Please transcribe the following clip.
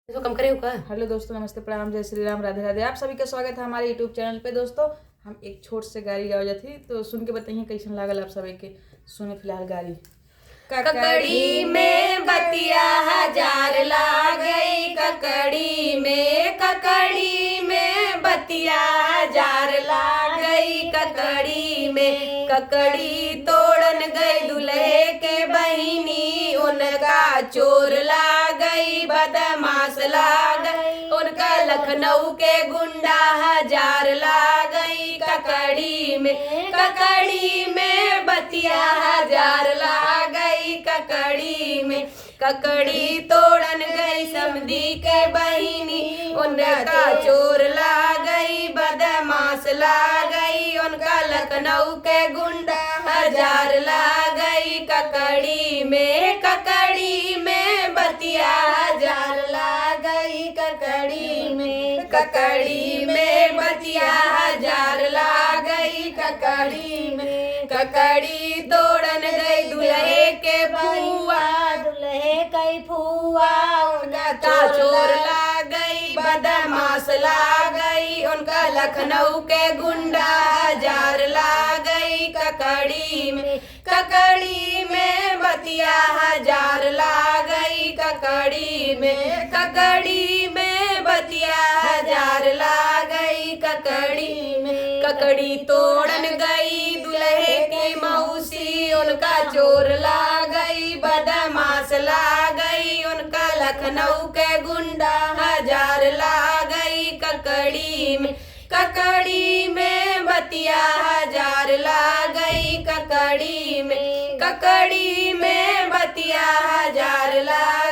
इसको कम करे हो का। हेलो दोस्तों, नमस्ते, प्रणाम, जय श्री राम, राधे राधे। आप सभी का स्वागत है हमारे यूट्यूब चैनल पे। दोस्तों, हम एक छोट से गाड़ी गाओ जाती तो सुन के बताइए कैसन लागल आप सभी के। सुने फिलहाल गाड़ी। ककड़ी में बतिया हजार ला गई, ककड़ी में बतिया हजार ला गई, ककड़ी में ककड़ी तोड़न गई दुल्हे के बहिनी, उनका चोर ला गई, बदमाश ला गई, उनका लखनऊ के गुंडा हजार ला गई, ककड़ी में बतिया हजार ला गई, ककड़ी में ककड़ी तोड़न गई समधी के बहिनी, उनका चोर ला गई, बदमाश ला गई, उनका लखनऊ के गुंडा हजार ला गई, ककड़ी में बतिया हजार ला गई, ककड़ी में बतिया हजार ला गई, ककड़ी में ककड़ी तोड़न गई दुल्हे के फुआ, उनका चोर ला गई, बदमाश ला गई, उनका लखनऊ के गुंडा हजार ला गई, ककड़ी में बतिया हजार ला गई, ककड़ी में बतिया हजार ला गई, ककड़ी में ककड़ी तोड़न गई दुल्हे की मौसी, उनका चोर ला गई, बदमाश ला गई, उनका लखनऊ के गुंडा हजार ला गई, ककड़ी में बतिया हजार ला गई, ककड़ी में बतिया हजार ला